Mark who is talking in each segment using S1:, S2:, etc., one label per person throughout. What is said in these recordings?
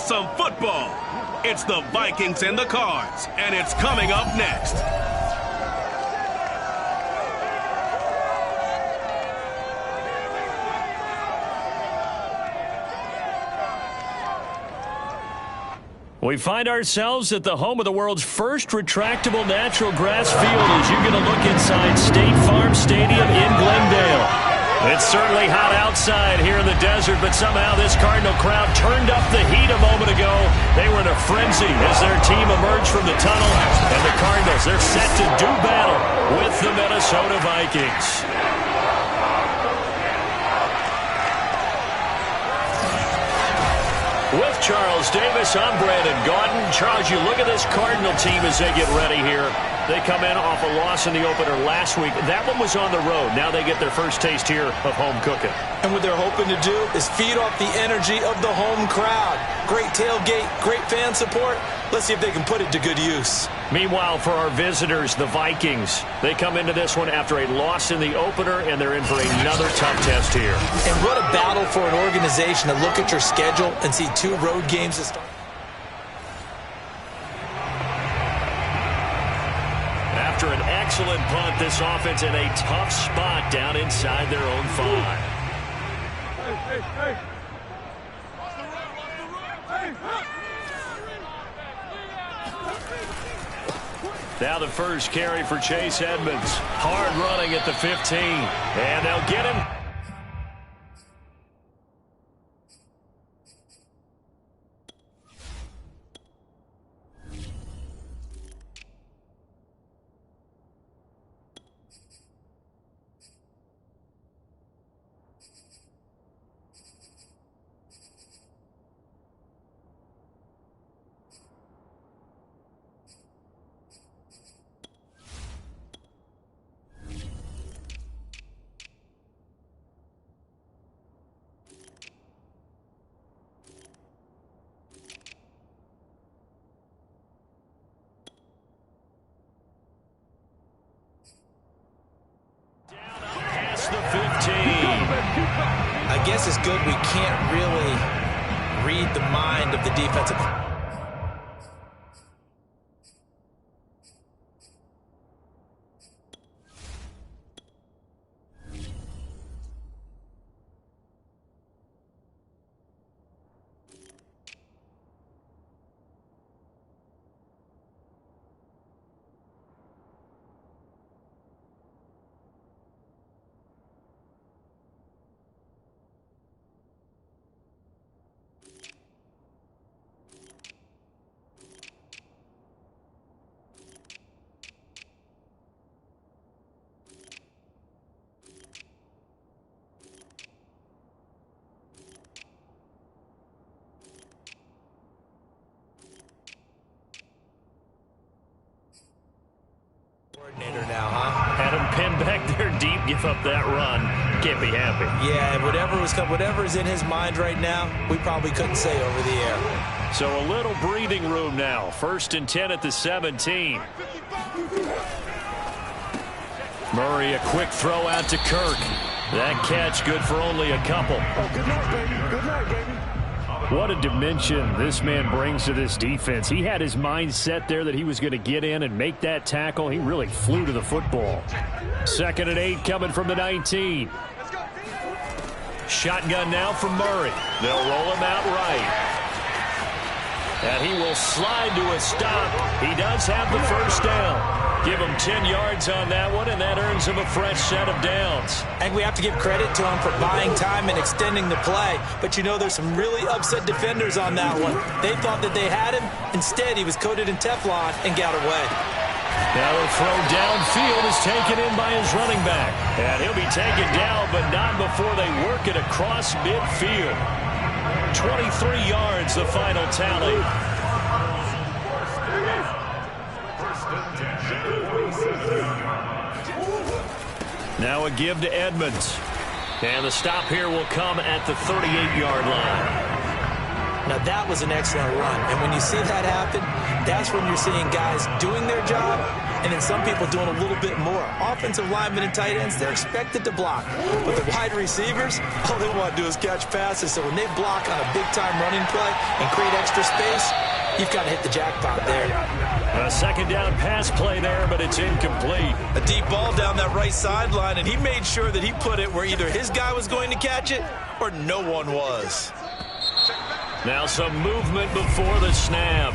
S1: Some football. It's the Vikings and the Cards, and it's coming up next.
S2: We find ourselves at the home of the world's first retractable natural grass field as you get a look inside State Farm Stadium in Glendale. It's certainly hot outside here in the desert, but somehow this Cardinal crowd turned up the heat a moment ago. They were in a frenzy as their team emerged from the tunnel, and the Cardinals, they're set to do battle with the Minnesota Vikings. With Charles Davis, I'm Brandon Gaudin. Charles, you look at this Cardinal team as they get ready here. They come in off a loss in the opener last week. That one was on the road. Now they get their first taste here of home cooking.
S3: And what they're hoping to do is feed off the energy of the home crowd. Great tailgate, great fan support. Let's see if they can put it to good use.
S2: Meanwhile, for our visitors, the Vikings, they come into this one after a loss in the opener, and they're in for another tough test here.
S3: And what a battle for an organization to look at your schedule and see 2 road games to start.
S2: After an excellent punt, this offense in a tough spot down inside their own 5. Now the first carry for Chase Edmonds. Hard running at the 15. And they'll get him.
S3: I guess it's good we can't really read the mind of the defensive. Now, huh?
S2: Had him pinned back there deep, give up that run. Can't be happy.
S3: Yeah, whatever's in his mind right now, we probably couldn't say over the air.
S2: So a little breathing room now. 1st and 10 at the 17. Murray, a quick throw out to Kirk. That catch good for only a couple.
S4: Oh, good night, baby. Good night, baby.
S2: What a dimension this man brings to this defense. He had his mind set there that he was going to get in and make that tackle. He really flew to the football. 2nd and 8 coming from the 19. Shotgun now from Murray. They'll roll him out right. And he will slide to a stop. He does have the first down. Give him 10 yards on that one, and that earns him a fresh set of downs.
S3: And we have to give credit to him for buying time and extending the play. But you know there's some really upset defenders on that one. They thought that they had him. Instead, he was coated in Teflon and got away.
S2: Now the throw downfield is taken in by his running back. And he'll be taken down, but not before they work it across midfield. 23 yards, the final tally. Now a give to Edmonds. And the stop here will come at the 38-yard line.
S3: Now, that was an excellent run. And when you see that happen, that's when you're seeing guys doing their job and then some people doing a little bit more. Offensive linemen and tight ends, they're expected to block. But the wide receivers, all they want to do is catch passes. So when they block on a big-time running play and create extra space, you've got to hit the jackpot there.
S2: A second down pass play there, but it's incomplete.
S3: A deep ball down that right sideline, and he made sure that he put it where either his guy was going to catch it or no one was.
S2: Now some movement before the snap.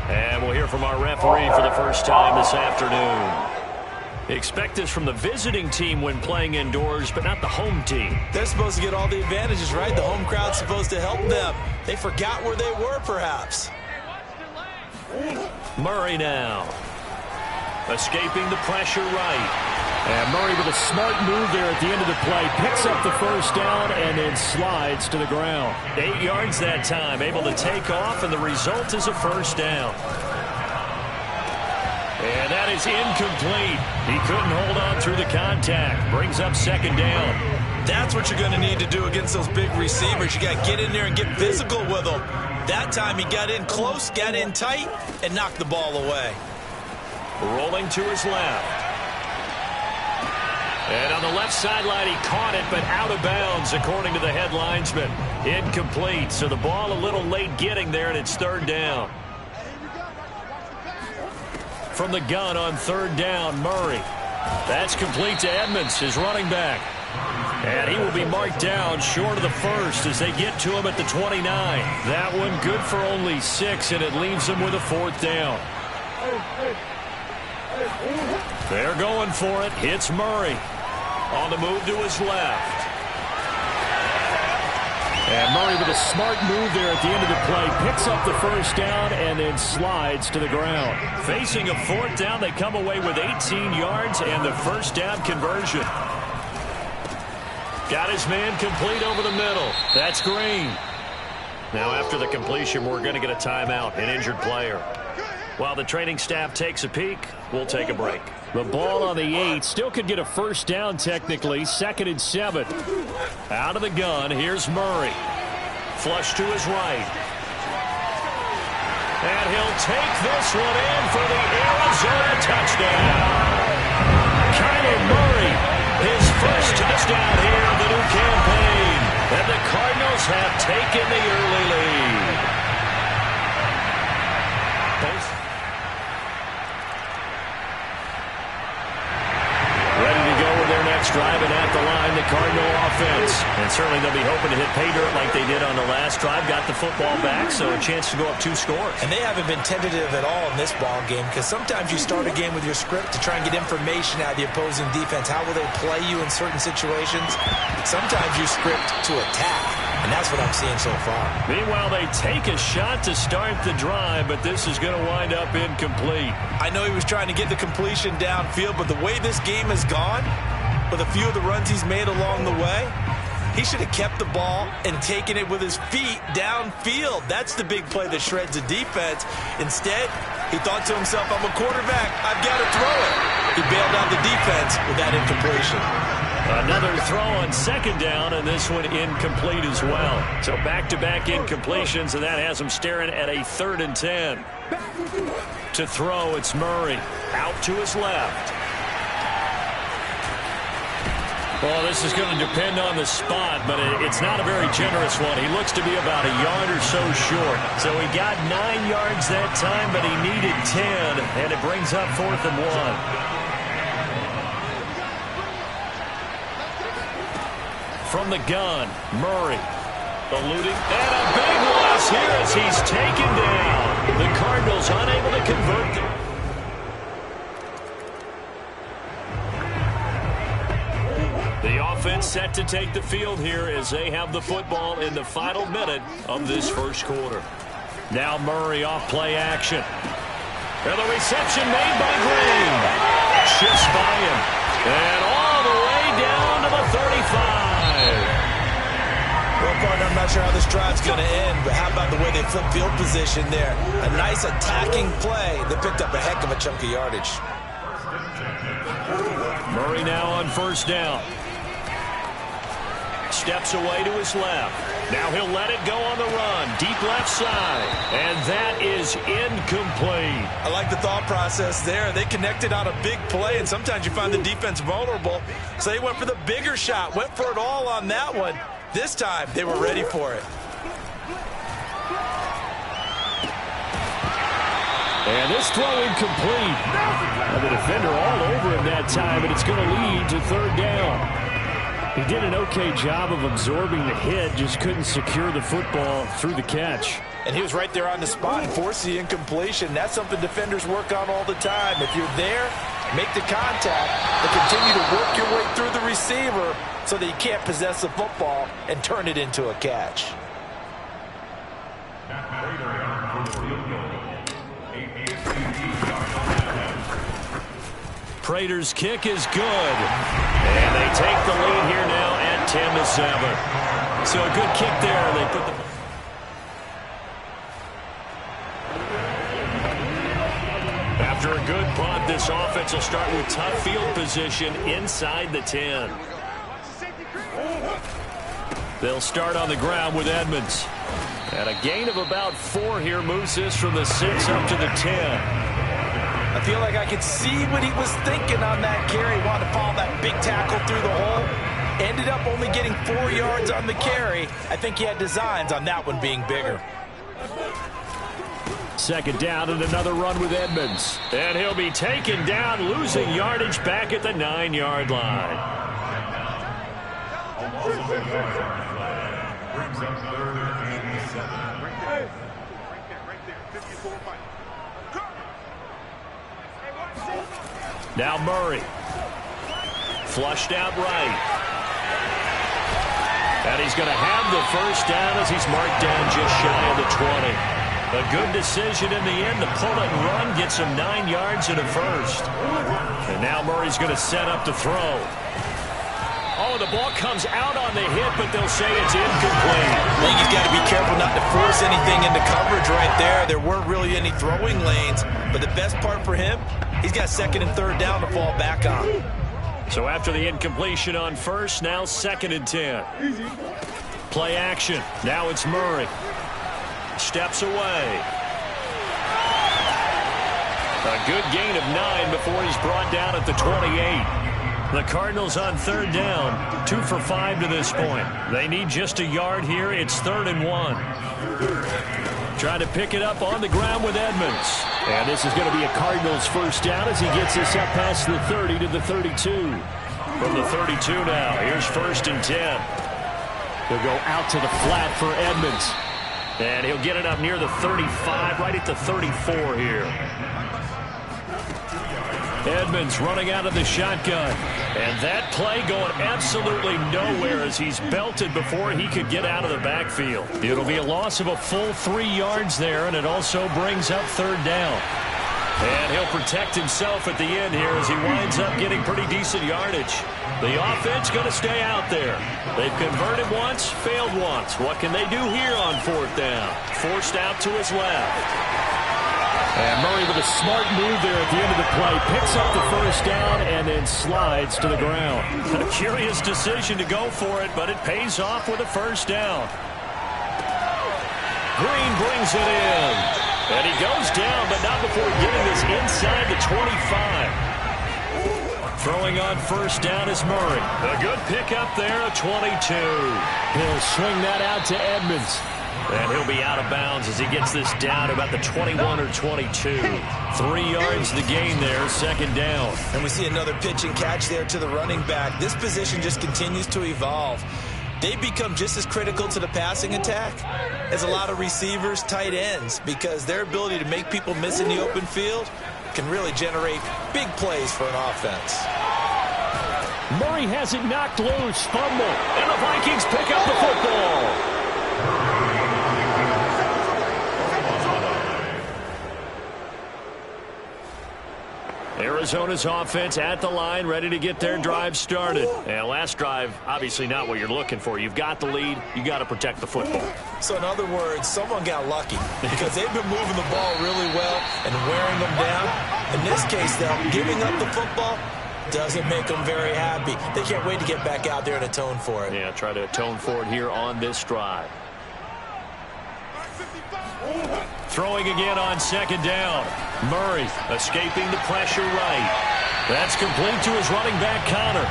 S2: And we'll hear from our referee for the first time this afternoon. Expect this from the visiting team when playing indoors, but not the home team.
S3: They're supposed to get all the advantages, right? The home crowd's supposed to help them. They forgot where they were, perhaps.
S2: Murray now. Escaping the pressure right.
S5: And Murray with a smart move there at the end of the play. Picks up the first down and then slides to the ground.
S2: 8 yards that time. Able to take off, and the result is a first down. And that is incomplete. He couldn't hold on through the contact. Brings up second down.
S3: That's what you're going to need to do against those big receivers. You got to get in there and get physical with them. That time he got in close, got in tight, and knocked the ball away.
S2: Rolling to his left. And on the left sideline, he caught it, but out of bounds, according to the head linesman. Incomplete, so the ball a little late getting there, and it's third down. From the gun on third down, Murray. That's complete to Edmonds, his running back. And he will be marked down short of the first as they get to him at the 29. That one good for only 6, and it leaves him with a fourth down. They're going for it. Hits Murray. On the move to his left.
S5: And Murray with a smart move there at the end of the play. Picks up the first down and then slides to the ground.
S2: Facing a fourth down, they come away with 18 yards and the first down conversion. Got his man complete over the middle. That's Green. Now after the completion, we're going to get a timeout, an injured player. While the training staff takes a peek, we'll take a break.
S5: The ball on the 8. Still could get a first down technically. 2nd and 7.
S2: Out of the gun, here's Murray. Flush to his right. And he'll take this one in for the Arizona touchdown. Kyler Murray, his first touchdown here in the new campaign. And the Cardinals have taken the early lead. Ready to go with their next drive, and at the line, the Cardinal offense. And certainly they'll be hoping to hit pay dirt like they did on the last drive. Got the football back, so a chance to go up 2 scores.
S3: And they haven't been tentative at all in this ball game, because sometimes you start a game with your script to try and get information out of the opposing defense. How will they play you in certain situations? Sometimes you script to attack, and that's what I'm seeing so far.
S2: Meanwhile, they take a shot to start the drive, but this is going to wind up incomplete.
S3: I know he was trying to get the completion downfield, but the way this game has gone, with a few of the runs he's made along the way, he should have kept the ball and taken it with his feet downfield. That's the big play that shreds a defense. Instead, he thought to himself, I'm a quarterback, I've got to throw it. He bailed out the defense with that incompletion.
S2: Another throw on second down, and this one incomplete as well. So back-to-back incompletions, and that has him staring at a 3rd and 10. To throw, it's Murray. Out to his left. Well, this is going to depend on the spot, but it's not a very generous one. He looks to be about a yard or so short. So he got 9 yards that time, but he needed 10, and it brings up 4th and 1. From the gun, Murray eluding, and a big loss here as he's taken down. The Cardinals unable to convert them. The offense set to take the field here as they have the football in the final minute of this first quarter. Now Murray off play action. And the reception made by Green. Shifts by him. And all the way down to the 35.
S3: Well, partner, I'm not sure how this drive's going to end, but how about the way they flip field position there? A nice attacking play that picked up a heck of a chunk of yardage.
S2: Murray now on first down. Steps away to his left. Now he'll let it go on the run. Deep left side. And that is incomplete.
S3: I like the thought process there. They connected on a big play, and sometimes you find the defense vulnerable. So they went for the bigger shot, went for it all on that one. This time, they were ready for it.
S5: And this throw incomplete. And the defender all over him that time, and it's going to lead to third down. He did an okay job of absorbing the hit, just couldn't secure the football through the catch.
S3: And he was right there on the spot and forced the incompletion. That's something defenders work on all the time. If you're there, make the contact, and continue to work your way through the receiver so that you can't possess the football and turn it into a catch.
S2: Prater's kick is good. And they take the lead here now at 10-7. So a good kick there. They put the... After a good punt, this offense will start with tough field position inside the 10. They'll start on the ground with Edmonds. And a gain of about 4 here moves this from the 6 up to the 10.
S3: I feel like I could see what he was thinking on that carry. He wanted to follow that big tackle through the hole. Ended up only getting 4 yards on the carry. I think he had designs on that one being bigger.
S5: Second down and another run with Edmonds.
S2: And he'll be taken down, losing yardage back at the 9-yard line.
S6: Brings up third and 7.
S2: Now Murray. Flushed out right. And he's going to have the first down as he's marked down just shy of the 20. A good decision in the end to pull it and run, gets him 9 yards and a first. And now Murray's going to set up to throw. Oh, the ball comes out on the hit, but they'll say it's incomplete.
S3: I think he's got to be careful not to force anything into coverage right there. There weren't really any throwing lanes, but the best part for him, he's got second and third down to fall back on.
S2: So after the incompletion on first, now 2nd and 10. Play action. Now it's Murray. Steps away. A good gain of 9 before he's brought down at the 28. The Cardinals on third down, 2 for 5 to this point. They need just a yard here. It's 3rd and 1. Trying to pick it up on the ground with Edmonds.
S5: And this is going to be a Cardinals first down as he gets this up past the 30 to the 32.
S2: From the 32 now, here's 1st and 10.
S5: He'll go out to the flat for Edmonds.
S2: And he'll get it up near the 35, right at the 34 here. Edmonds running out of the shotgun. And that play going absolutely nowhere as he's belted before he could get out of the backfield. It'll be a loss of a full 3 yards there, and it also brings up 3rd down. And he'll protect himself at the end here as he winds up getting pretty decent yardage. The offense going to stay out there. They've converted once, failed once. What can they do here on 4th down? Forced out to his left.
S5: And Murray with a smart move there at the end of the play. Picks up the first down and then slides to the ground.
S2: A curious decision to go for it, but it pays off with a first down. Green brings it in. And he goes down, but not before getting this inside the 25. Throwing on first down is Murray. A good pickup there, a 22.
S5: He'll swing that out to Edmonds.
S2: And he'll be out of bounds as he gets this down about the 21 or 22. 3 yards the gain there, 2nd down.
S3: And we see another pitch and catch there to the running back. This position just continues to evolve. They become just as critical to the passing attack as a lot of receivers, tight ends, because their ability to make people miss in the open field can really generate big plays for an offense.
S5: Murray has it knocked loose, fumble.
S2: And the Vikings pick up the football. Arizona's offense at the line, ready to get their drive started. And last drive, obviously not what you're looking for. You've got the lead. You got to protect the football.
S3: So in other words, someone got lucky because they've been moving the ball really well and wearing them down. In this case, though, giving up the football, doesn't make them very happy. They can't wait to get back out there and atone for it.
S2: Yeah, try to atone for it here on this drive. Throwing again on second down. Murray escaping the pressure right. That's complete to his running back, Connor.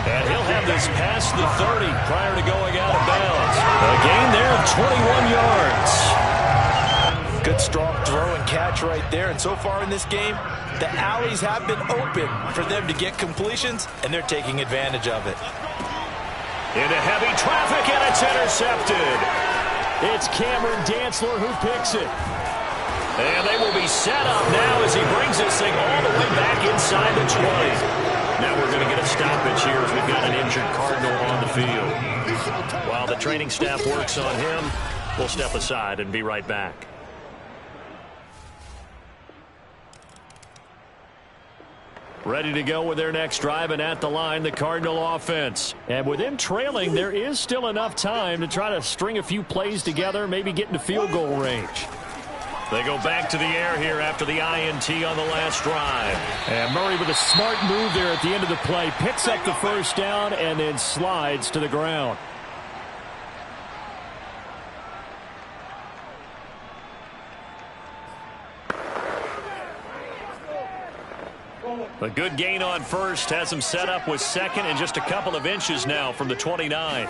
S2: And he'll have this past the 30 prior to going out of bounds. A gain there of 21 yards.
S3: Good strong throw and catch right there. And so far in this game, the alleys have been open for them to get completions, and they're taking advantage of it.
S2: Into heavy traffic, and it's intercepted. It's Cameron Dantzler who picks it. And they will be set up now as he brings this thing all the way back inside the 20. Now we're going to get a stoppage here as we've got an injured Cardinal on the field. While the training staff works on him, we'll step aside and be right back. Ready to go with their next drive, and at the line, the Cardinal offense. And with them trailing, there is still enough time to try to string a few plays together, maybe get into field goal range. They go back to the air here after the INT on the last drive.
S5: And Murray with a smart move there at the end of the play. Picks up the first down and then slides to the ground.
S2: A good gain on first has him set up with second and just a couple of inches now from the 29.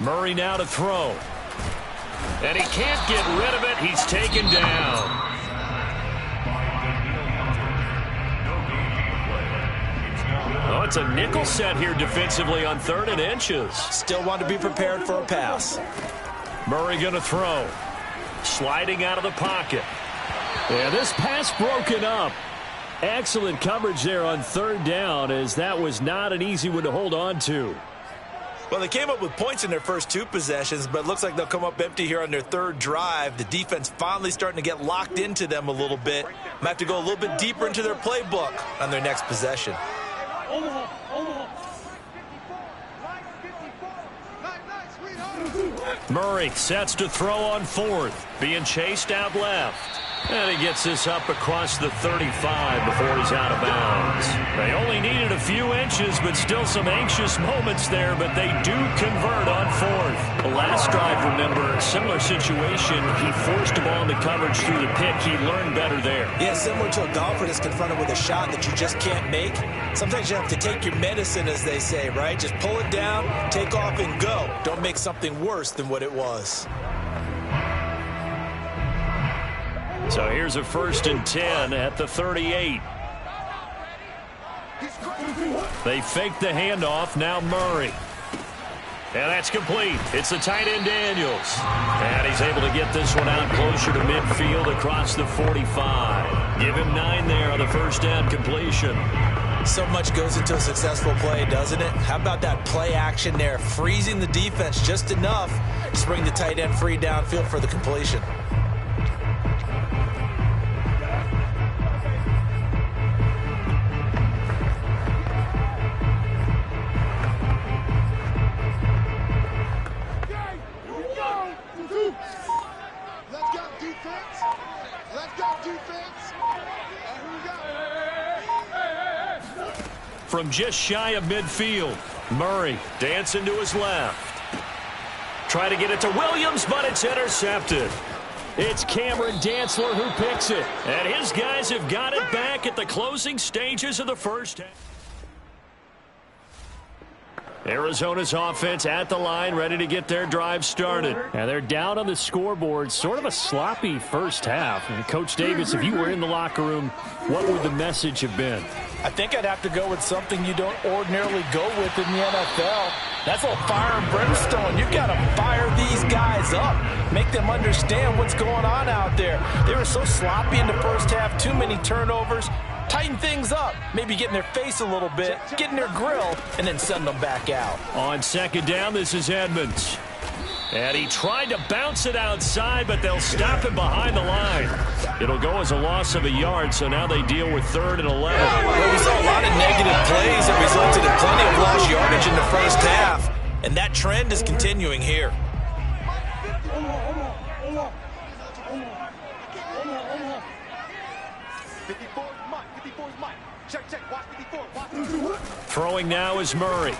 S2: Murray now to throw. And he can't get rid of it. He's taken down. Oh, it's a nickel set here defensively on 3rd and inches.
S3: Still want to be prepared for a pass.
S2: Murray going to throw. Sliding out of the pocket.
S5: Yeah, this pass broken up. Excellent coverage there on 3rd down, as that was not an easy one to hold on to.
S3: Well, they came up with points in their first 2 possessions, but it looks like they'll come up empty here on their 3rd drive. The defense finally starting to get locked into them a little bit. Might have to go a little bit deeper into their playbook on their next possession.
S2: Murray sets to throw on 4th, being chased out left. And he gets this up across the 35 before he's out of bounds. They only needed a few inches, but still some anxious moments there, but they do convert on 4th. The last drive, remember, similar situation. He forced a ball into coverage through the pick. He learned better there.
S3: Yeah, similar to a golfer that's confronted with a shot that you just can't make. Sometimes you have to take your medicine, as they say, right? Just pull it down, take off, and go. Don't make something worse than what it was.
S2: So here's a 1st and 10 at the 38. They fake the handoff. Now Murray. And that's complete. It's the tight end Daniels. And he's able to get this one out closer to midfield across the 45. Give him 9 there on the 1st down completion.
S3: So much goes into a successful play, doesn't it? How about that play action there? Freezing the defense just enough to bring the tight end free downfield for the completion.
S2: From just shy of midfield, Murray dancing to his left. Try to get it to Williams, but it's intercepted.
S5: It's Cameron Dantzler who picks it.
S2: And his guys have got it back at the closing stages of the first half. Arizona's offense at the line, ready to get their drive started.
S5: And they're down on the scoreboard. Sort of a sloppy first half. And Coach Davis, if you were in the locker room, what would the message have been?
S3: I think I'd have to go with something you don't ordinarily go with in the NFL. That's all fire and brimstone. You've got to fire these guys up. Make them understand what's going on out there. They were so sloppy in the first half. Too many turnovers. Tighten things up. Maybe get in their face a little bit. Get in their grill. And then send them back out.
S2: On second down, this is Edmonds. And he tried to bounce it outside, but they'll stop him behind the line. It'll go as a loss of a yard, so now they deal with 3rd and 11.
S3: Well, we saw a lot of negative plays that resulted in plenty of lost yardage in the first half. And that trend is continuing here.
S2: Throwing now is Murray.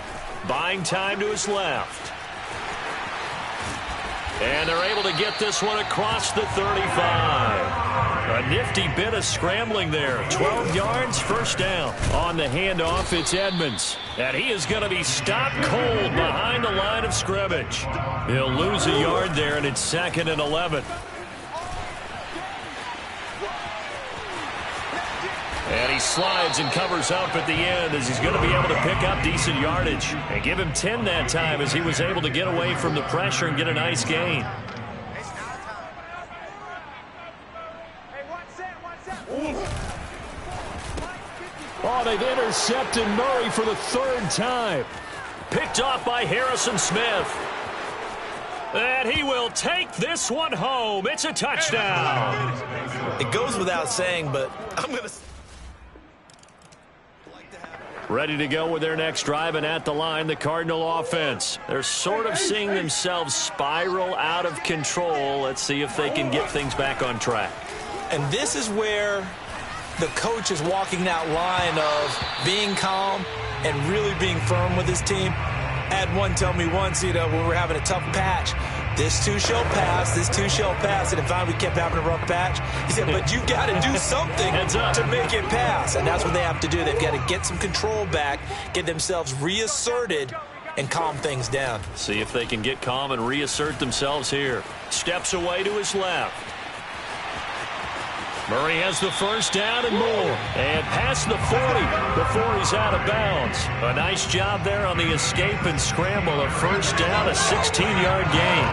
S2: Buying time to his left. And they're able to get this one across the 35. A nifty bit of scrambling there. 12 yards, first down. On the handoff, it's Edmonds. And he is going to be stopped cold behind the line of scrimmage. He'll lose a yard there, and it's 2nd and 11. And he slides and covers up at the end as he's going to be able to pick up decent yardage. And give him 10 that time as he was able to get away from the pressure and get a nice gain.
S5: Oh, they've intercepted Murray for the 3rd time.
S2: Picked off by Harrison Smith. And he will take this one home. It's a touchdown.
S3: It goes without saying, but I'm going to...
S2: Ready to go with their next drive, and at the line, the Cardinal offense. They're sort of seeing themselves spiral out of control. Let's see if they can get things back on track.
S3: And this is where the coach is walking that line of being calm and really being firm with his team. I had one tell me once, when we were having a tough patch, this too shall pass, this too shall pass. And finally we kept having a rough patch. He said, but you got to do something to make it pass. And that's what they have to do. They've got to get some control back, get themselves reasserted, and calm things down.
S2: See if they can get calm and reassert themselves here. Steps away to his left. Murray has the first down and more. And past the 40 before he's out of bounds. A nice job there on the escape and scramble. A first down, a 16-yard gain.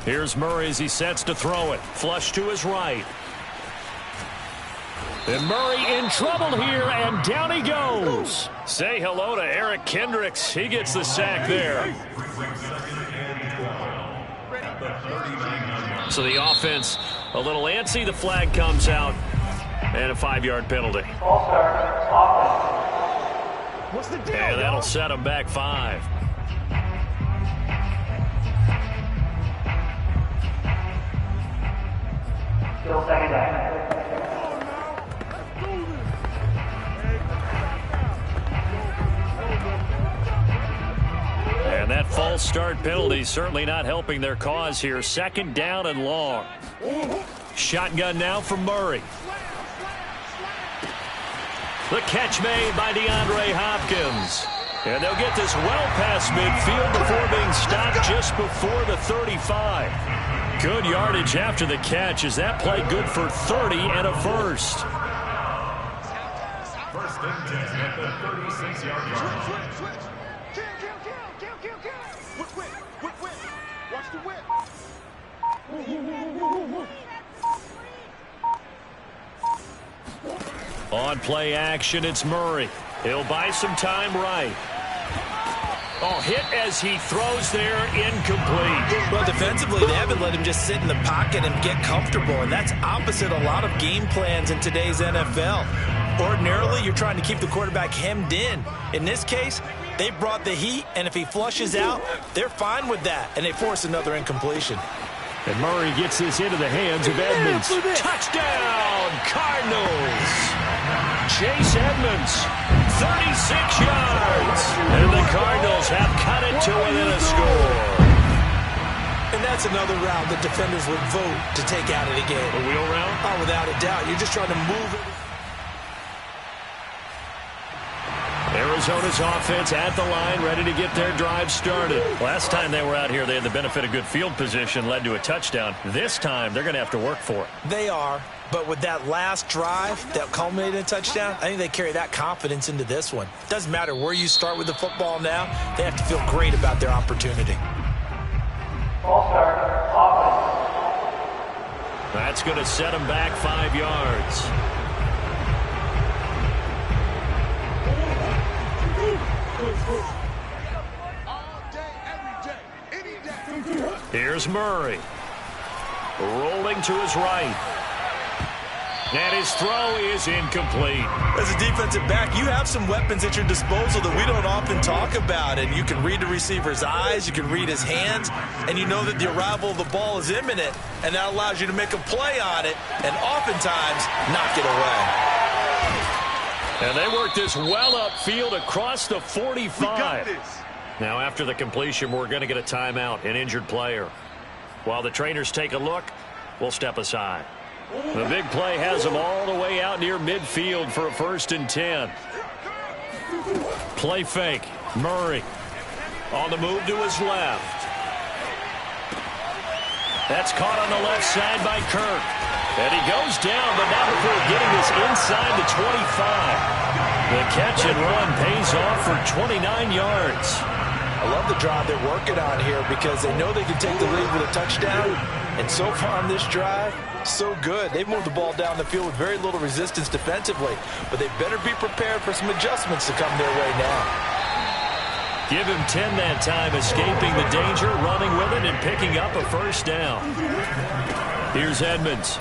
S2: Here's Murray as he sets to throw it. Flush to his right. And Murray in trouble here, and down he goes. Say hello to Eric Kendricks. He gets the sack there. So the offense a little antsy. The flag comes out, and a 5-yard penalty.
S4: What's the deal,
S2: and that'll set them back 5.
S7: Still 2nd down.
S2: And that false start penalty certainly not helping their cause here. 2nd down and long. Shotgun now from Murray. The catch made by DeAndre Hopkins. And they'll get this well past midfield before being stopped just before the 35. Good yardage after the catch. Is that play good for 30 and a first?
S6: First and 10 at the 36-yard line.
S4: Switch. Kill. Whip. Watch the whip.
S2: On play action, it's Murray. He'll buy some time right. Oh, hit as he throws there, incomplete.
S3: Well, defensively, they haven't let him just sit in the pocket and get comfortable, and that's opposite a lot of game plans in today's NFL. Ordinarily, you're trying to keep the quarterback hemmed in. In this case, they brought the heat, and if he flushes out, they're fine with that, and they force another incompletion.
S5: And Murray gets this into the hands of Edmonds.
S2: Touchdown, Cardinals! Chase Edmonds, 36 yards. And the Cardinals have cut it to within a score.
S3: And that's another route that defenders would vote to take out of the game.
S2: A wheel route?
S3: Oh, without a doubt. You're just trying to move it.
S2: Arizona's offense at the line, ready to get their drive started. Last time they were out here, they had the benefit of good field position, led to a touchdown. This time, they're going to have to work for it.
S3: They are, but with that last drive that culminated in a touchdown, I think they carry that confidence into this one. Doesn't matter where you start with the football now, they have to feel great about their opportunity.
S7: False start, offense.
S2: That's going to set them back 5 yards. Here's Murray. Rolling to his right. And his throw is incomplete.
S3: As a defensive back, you have some weapons at your disposal that we don't often talk about. And you can read the receiver's eyes, you can read his hands, and you know that the arrival of the ball is imminent. And that allows you to make a play on it and oftentimes knock it away.
S2: And they work this well upfield across the 45. Now after the completion, we're going to get a timeout, an injured player. While the trainers take a look, we'll step aside. The big play has them all the way out near midfield for a 1st and 10. Play fake. Murray on the move to his left. That's caught on the left side by Kirk. And he goes down, but not before getting this inside the 25. The catch and run pays off for 29 yards.
S3: I love the drive they're working on here because they know they can take the lead with a touchdown. And so far on this drive, so good. They've moved the ball down the field with very little resistance defensively. But they better be prepared for some adjustments to come their way now.
S2: Give him 10 that time, escaping the danger, running with it, and picking up a 1st down. Here's Edmonds.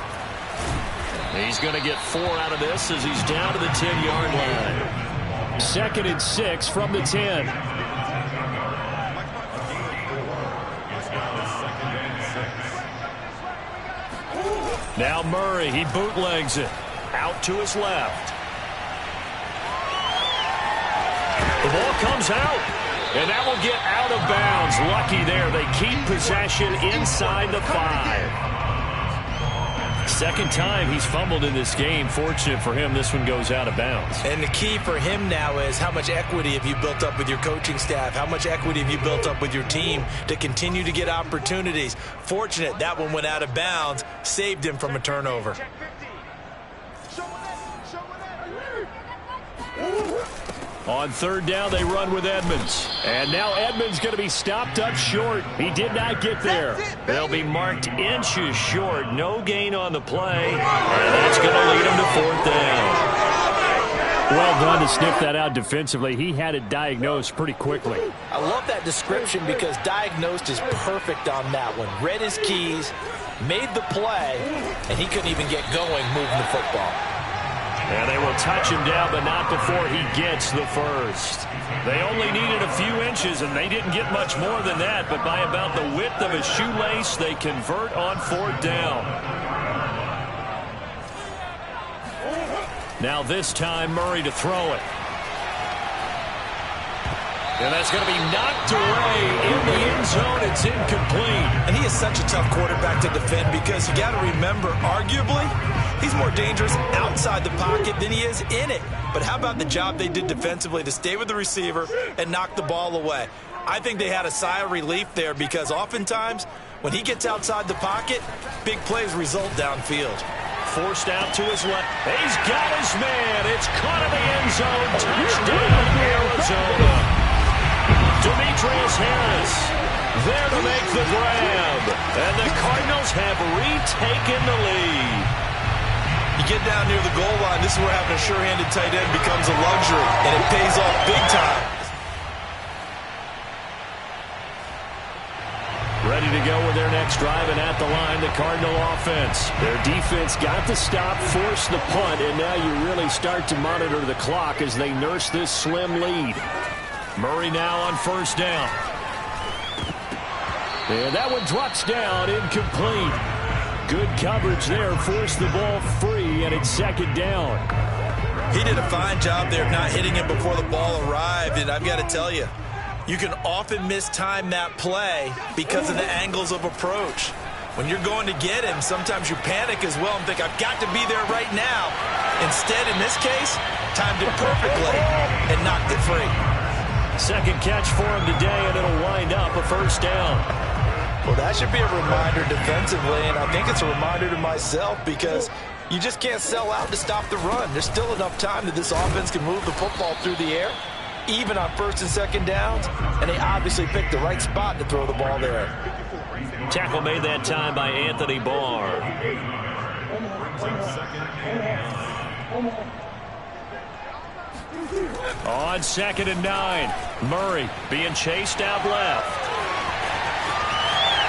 S2: He's going to get 4 out of this as he's down to the 10-yard line. 2nd and 6 from the 10. Now Murray, he bootlegs it. Out to his left. The ball comes out, and that will get out of bounds. Lucky there. They keep possession inside the 5. Second time he's fumbled in this game. Fortunate for him, this one goes out of bounds.
S3: And the key for him now is how much equity have you built up with your coaching staff? How much equity have you built up with your team to continue to get opportunities? Fortunate that one went out of bounds, saved him from a turnover.
S2: On 3rd down, they run with Edmonds. And now Edmonds going to be stopped up short. He did not get there. They'll be marked inches short. No gain on the play. And that's going to lead him to 4th down. Well done to sniff that out defensively. He had it diagnosed pretty quickly.
S3: I love that description because diagnosed is perfect on that one. Read his keys, made the play, and he couldn't even get going moving the football.
S2: And they will touch him down, but not before he gets the 1st. They only needed a few inches, and they didn't get much more than that. But by about the width of a shoelace, they convert on 4th down. Now this time, Murray to throw it. And that's going to be knocked away in the end zone. It's incomplete.
S3: And he is such a tough quarterback to defend because you got to remember, arguably, he's more dangerous outside the pocket than he is in it. But how about the job they did defensively to stay with the receiver and knock the ball away? I think they had a sigh of relief there because oftentimes when he gets outside the pocket, big plays result downfield.
S2: Forced out to his left. He's got his man. It's caught in the end zone. Touchdown, Arizona. Demetrius Harris there to make the grab. And the Cardinals have retaken the lead.
S3: You get down near the goal line, this is where having a sure-handed tight end becomes a luxury, and it pays off big time.
S2: Ready to go with their next drive, and at the line, the Cardinal offense. Their defense got the stop, forced the punt, and now you really start to monitor the clock as they nurse this slim lead. Murray now on 1st down. And that one drops down, incomplete. Good coverage there, forced the ball free, and it's 2nd down.
S3: He did a fine job there of not hitting him before the ball arrived, and I've got to tell you, you can often mistime that play because of the angles of approach. When you're going to get him, sometimes you panic as well and think, I've got to be there right now. Instead, in this case, timed it perfectly and knocked it free.
S2: Second catch for him today, and it'll wind up a 1st down.
S3: Well, that should be a reminder defensively, and I think it's a reminder to myself because you just can't sell out to stop the run. There's still enough time that this offense can move the football through the air, even on 1st and 2nd downs, and they obviously picked the right spot to throw the ball there.
S2: Tackle made that time by Anthony Barr. On 2nd and 9, Murray being chased out left.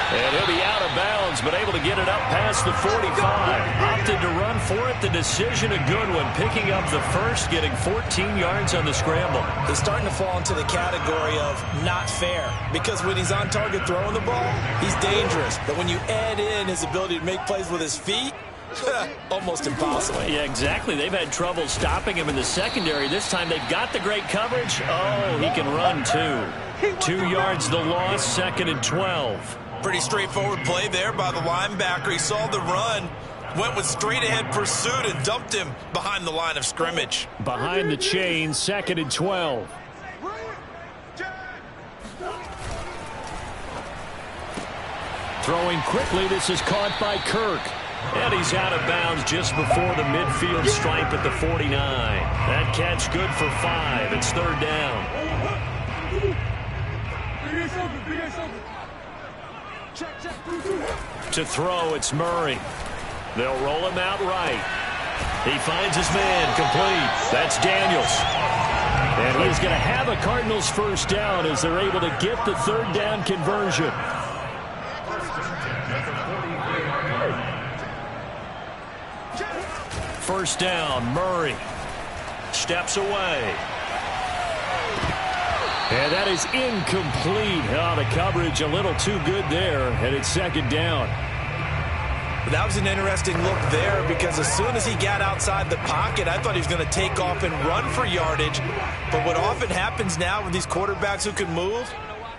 S2: And He'll be out of bounds, but able to get it up past the 45. Opted to run for it. The decision a good one. Picking up the first, getting 14 yards on the scramble.
S3: He's starting to fall into the category of not fair, because when he's on target throwing the ball, he's dangerous. But when you add in his ability to make plays with his feet, almost impossible.
S2: Yeah, exactly. They've had trouble stopping him in the secondary. This time they've got the great coverage. Oh, he can run too. 2 yards the loss, 2nd and 12.
S3: Pretty straightforward play there by the linebacker. He saw the run, went with straight-ahead pursuit, and dumped him behind the line of scrimmage.
S5: Behind the chain, 2nd and 12. Throwing quickly, this is caught by Kirk.
S2: And he's out of bounds just before the midfield stripe at the 49. That catch good for 5. It's 3rd down. To throw, it's Murray. They'll roll him out right. He finds his man, complete. That's Daniels. And he's going to have a Cardinals first down as they're able to get the 3rd down conversion. First down, Murray steps away. And that is incomplete. Oh, the coverage a little too good there, and it's 2nd down.
S3: That was an interesting look there, because as soon as he got outside the pocket, I thought he was going to take off and run for yardage. But what often happens now with these quarterbacks who can move,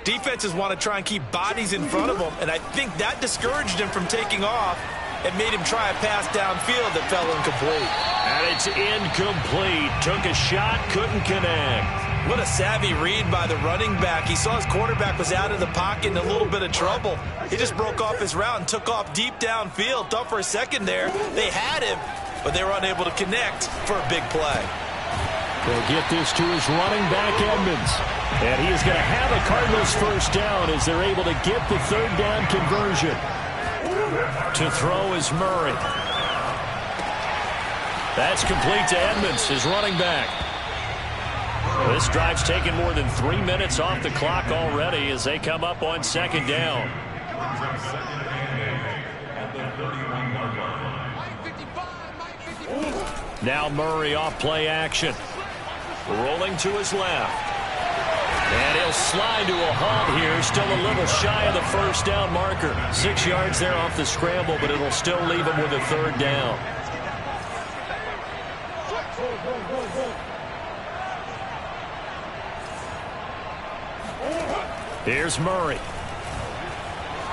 S3: defenses want to try and keep bodies in front of them, and I think that discouraged him from taking off and made him try a pass downfield that fell incomplete.
S2: And it's incomplete. Took a shot, couldn't connect.
S3: What a savvy read by the running back. He saw his quarterback was out of the pocket in a little bit of trouble. He just broke off his route and took off deep downfield. Thought for a second there they had him, but they were unable to connect for a big play.
S5: They'll get this to his running back, Edmonds. And he is going to have a Cardinals first down as they're able to get the 3rd down conversion.
S2: To throw is Murray. That's complete to Edmonds, his running back. This drive's taken more than 3 minutes off the clock already as they come up on 2nd down. Now Murray off play action. Rolling to his left. And he'll slide to a halt here. Still a little shy of the first down marker. 6 yards there off the scramble, but it'll still leave him with a 3rd down. Here's Murray.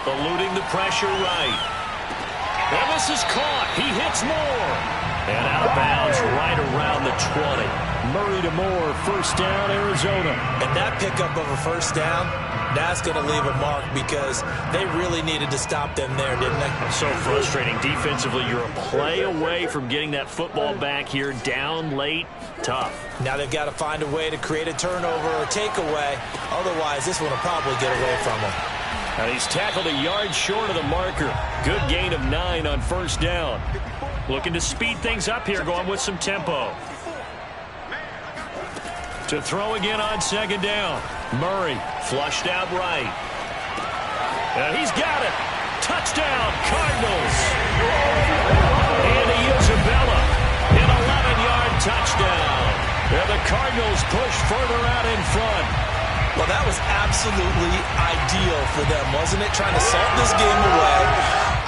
S2: Eluding the pressure right. And this is caught. He hits Moore. And out of bounds right around the 20.
S5: Murray to Moore, first down, Arizona.
S3: And that pickup of a first down, that's going to leave a mark, because they really needed to stop them there, didn't they?
S2: So frustrating. Defensively, you're a play away from getting that football back here. Down late, tough.
S3: Now they've got to find a way to create a turnover or takeaway. Otherwise, this one will probably get away from them.
S2: And he's tackled a yard short of the marker. Good gain of 9 on first down. Looking to speed things up here, going with some tempo. To throw again on 2nd down. Murray flushed out right. And he's got it. Touchdown, Cardinals. Andy Isabella, an 11-yard touchdown. And the Cardinals push further out in front.
S3: Well, that was absolutely ideal for them, wasn't it? Trying to salt this game away.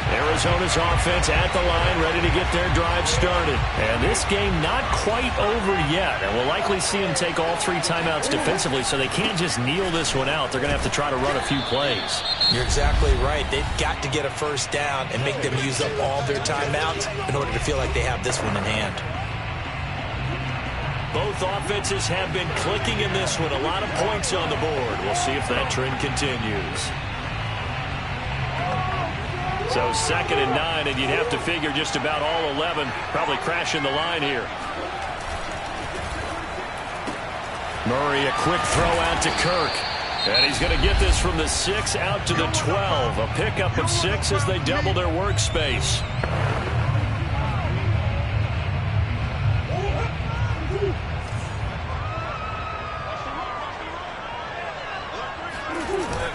S2: Arizona's offense at the line, ready to get their drive started. And this game not quite over yet. And we'll likely see them take all 3 timeouts defensively, so they can't just kneel this one out. They're going to have to try to run a few plays.
S3: You're exactly right. They've got to get a first down and make them use up all their timeouts in order to feel like they have this one in hand.
S2: Both offenses have been clicking in this one. A lot of points on the board. We'll see if that trend continues. So 2nd and 9, and you'd have to figure just about all 11 probably crashing the line here. Murray, a quick throw out to Kirk. And he's going to get this from the 6 out to the 12. A pickup of 6 as they double their workspace.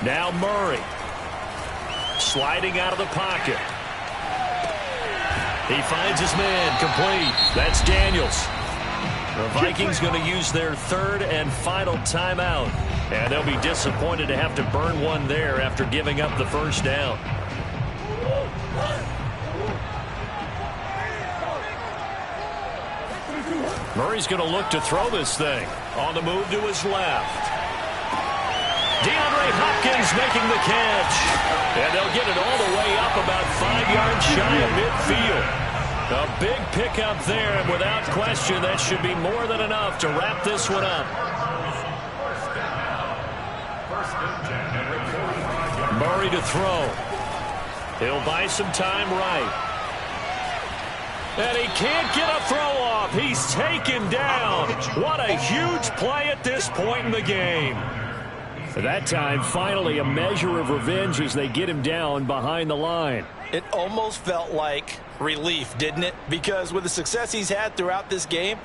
S2: Now Murray. Sliding out of the pocket. He finds his man, complete. That's Daniels. The Vikings going to use their third and final timeout. And they'll be disappointed to have to burn one there after giving up the first down. Murray's going to look to throw this thing. On the move to his left. DeAndre Hopkins making the catch. And they'll get it all the way up about 5 yards shy of midfield. A big pickup there, and without question, that should be more than enough to wrap this one up. Murray to throw. He'll buy some time right. And he can't get a throw off. He's taken down. What a huge play at this point in the game.
S5: That time, finally, a measure of revenge as they get him down behind the line.
S3: It almost felt like relief, didn't it? Because with the success he's had throughout this game,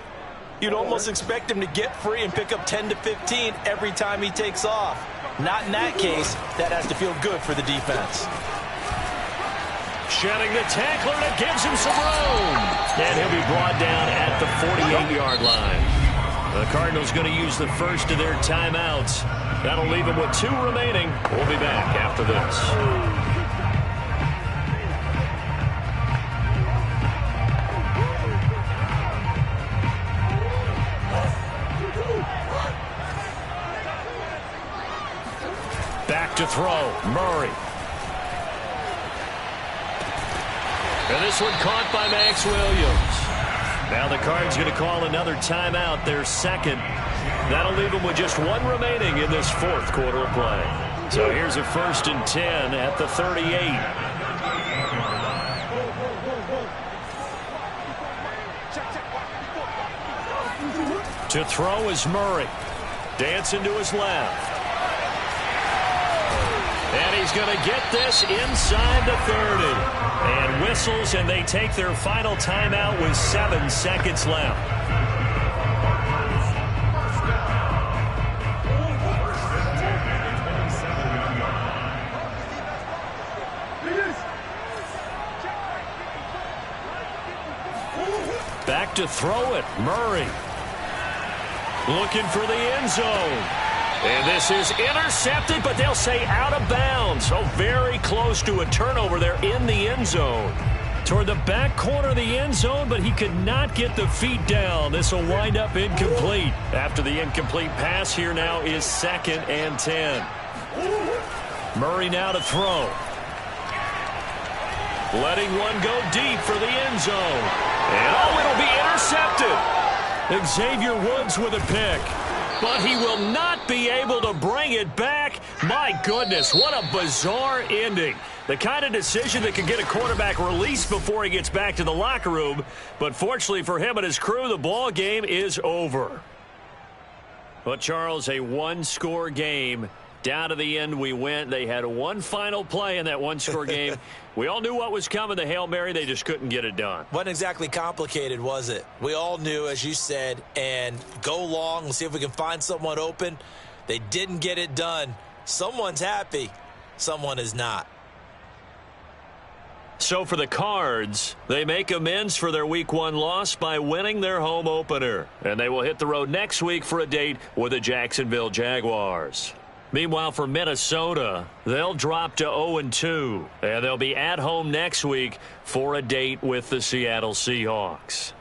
S3: you'd almost expect him to get free and pick up 10 to 15 every time he takes off. Not in that case. That has to feel good for the defense.
S2: Shedding the tackler, and it gives him some room. And he'll be brought down at the 48-yard line. The Cardinals going to use the first of their timeouts. That'll leave them with 2 remaining. We'll be back after this. Back to throw, Murray. And this one caught by Max Williams. Now the Cards going to call another timeout, their second. That'll leave them with just 1 remaining in this 4th quarter of play. So here's a 1st and 10 at the 38. To throw is Murray. Dancing to his left. And he's going to get this inside the 30. And whistles, and they take their final timeout with 7 seconds left. Back to throw it, Murray. Looking for the end zone. And this is intercepted, but they'll say out of bounds. So very close to a turnover there in the end zone. Toward the back corner of the end zone, but he could not get the feet down. This will wind up incomplete. After the incomplete pass, here now is 2nd and 10. Murray now to throw. Letting one go deep for the end zone. And oh, it'll be intercepted. Xavier Woods with a pick. But he will not be able to bring it back. My goodness, what a bizarre ending. The kind of decision that could get a quarterback released before he gets back to the locker room. But fortunately for him and his crew, the ball game is over. But, Charles, a 1-score game. Down to the end we went. They had 1 final play in that 1-score game. We all knew what was coming, the Hail Mary. They just couldn't get it done.
S3: Wasn't exactly complicated, was it? We all knew, as you said, and go long. We'll see if we can find someone open. They didn't get it done. Someone's happy. Someone is not.
S2: So for the Cards, they make amends for their Week 1 loss by winning their home opener. And they will hit the road next week for a date with the Jacksonville Jaguars. Meanwhile, for Minnesota, they'll drop to 0-2, and they'll be at home next week for a date with the Seattle Seahawks.